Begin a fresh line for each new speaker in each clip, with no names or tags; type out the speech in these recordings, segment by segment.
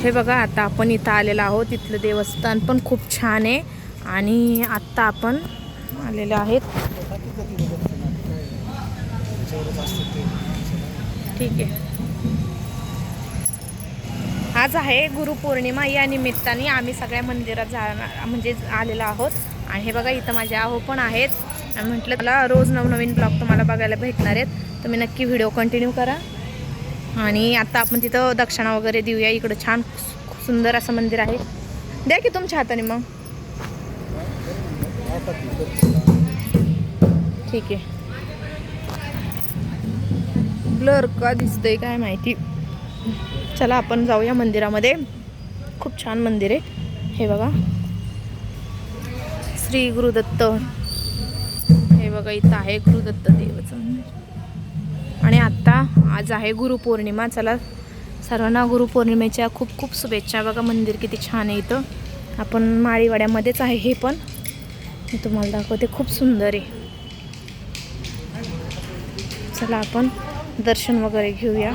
हे बघा आता आपण इथं आलेलो आहोत. तिथलं देवस्थान पण खूप छान आहे आणि आत्ता आपण आलेले आहेत. ठीक आहे. आज आहे गुरुपौर्णिमा. या निमित्ताने आम्ही सगळ्या मंदिरात जाणार म्हणजे आलेलो आहोत. आणि हे बघा इथं माझे आहो पण आहेत. आणि म्हटलं मला रोज नवनवीन ब्लॉग तुम्हाला बघायला भेटणार आहेत. तुम्ही नक्की व्हिडिओ कंटिन्यू करा. आणि आता आपण तिथं दक्षिणा वगैरे देऊया. इकडं छान खूप सुंदर असं मंदिर आहे. द्या की तुमच्या हाताने मग. ठीक आहे. ब्लर का दिसतंय काय माहिती. चला आपण जाऊया मंदिरामध्ये. खूप छान मंदिर आहे. हे बघा श्री गुरुदत्त. हे बघा इथं आहे गुरुदत्त देवाचं मंदिर. आणि आत्ता आज आहे गुरुपौर्णिमा. चला सर्वांना गुरुपौर्णिमेच्या खूप खूप शुभेच्छा. बघा मंदिर किती छान आहे. इथं आपण माळीवाड्यामध्येच आहे. हे पण मी तुम्हाला दाखवते. खूप सुंदर आहे. चला आपण दर्शन वगैरे घेऊया.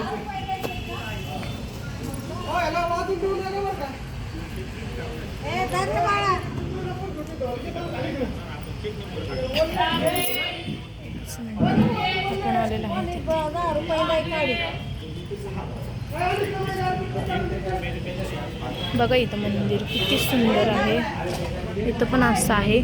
आपण आलेलो आहे. बघा इथं मंदिर किती सुंदर आहे. इथं पण असं आहे.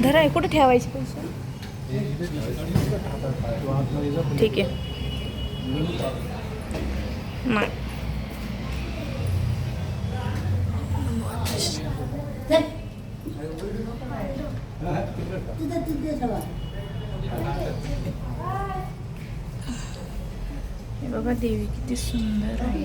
धरा कुठे ठेवायचे पैसे. ठीक आहे. हे बघा देवी किती सुंदर आहे.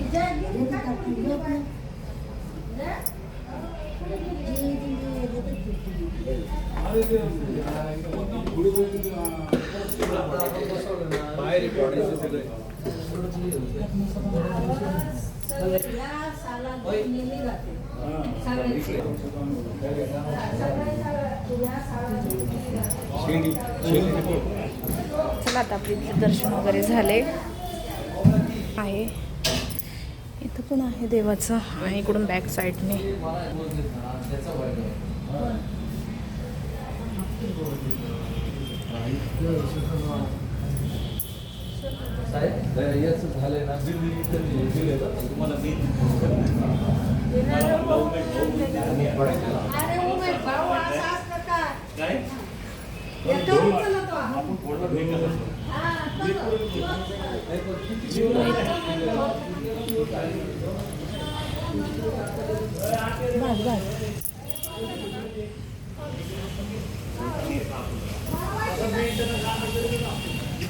चला आता आपले दर्शन वगैरे झाले आहे. इथं पण आहे देवाचं. आणि इकडून बॅक साईडने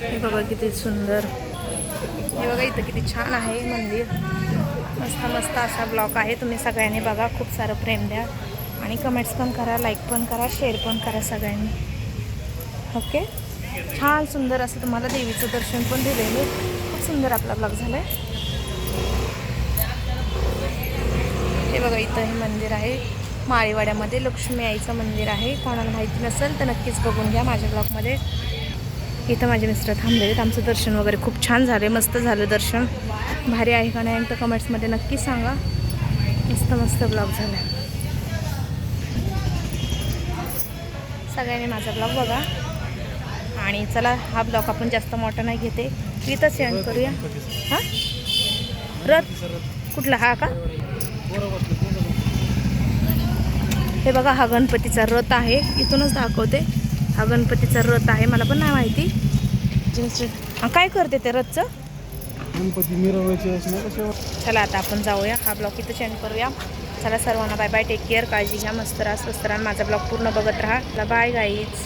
हे बघा किती सुंदर. हे बघा इथं किती छान आहे मंदिर. मस्त मस्त असा ब्लॉग आहे. तुम्ही सगळ्यांनी बघा. खूप सारं प्रेम द्या आणि कमेंट्स पण करा, लाईक पण करा, शेअर पण करा सगळ्यांनी. ओके. छान सुंदर असं तुम्हाला देवीचं दर्शन पण दिलेलं. खूप सुंदर आपला ब्लॉग झाला आहे. हे बघा इथं हे मंदिर आहे. माळीवाड्यामध्ये लक्ष्मी आईचं मंदिर आहे. कोणाला माहिती नसेल तर नक्कीच बघून घ्या माझ्या ब्लॉगमध्ये. इथं माझे मिस्टर थांबलेले आहेत. आमचं दर्शन वगैरे खूप छान झाले. मस्त झालं दर्शन. भारी आहे का नाही तर कमेंट्समध्ये नक्की सांगा. मस्त मस्त ब्लॉग झाला. सगळ्यांनी माझा ब्लॉग बघा. आणि चला हा ब्लॉग आपण जास्त मोठा नाही घेते. इथंच एंड करूया. हां रथ कुठला हा का. हे बघा हा गणपतीचा रथ आहे. इथूनच दाखवते. हा गणपतीचा रथ आहे. मला पण नाही माहिती काय करते ते रथचं.
गणपती मिरवायचे.
चला आता आपण जाऊया. हा ब्लॉग इथं सेंड करूया. चला सर्वांना बाय बाय. Take care. काळजी घ्या. मस्त राहा, स्वस्त राहा. माझा ब्लॉग पूर्ण बघत राहा. Bye guys.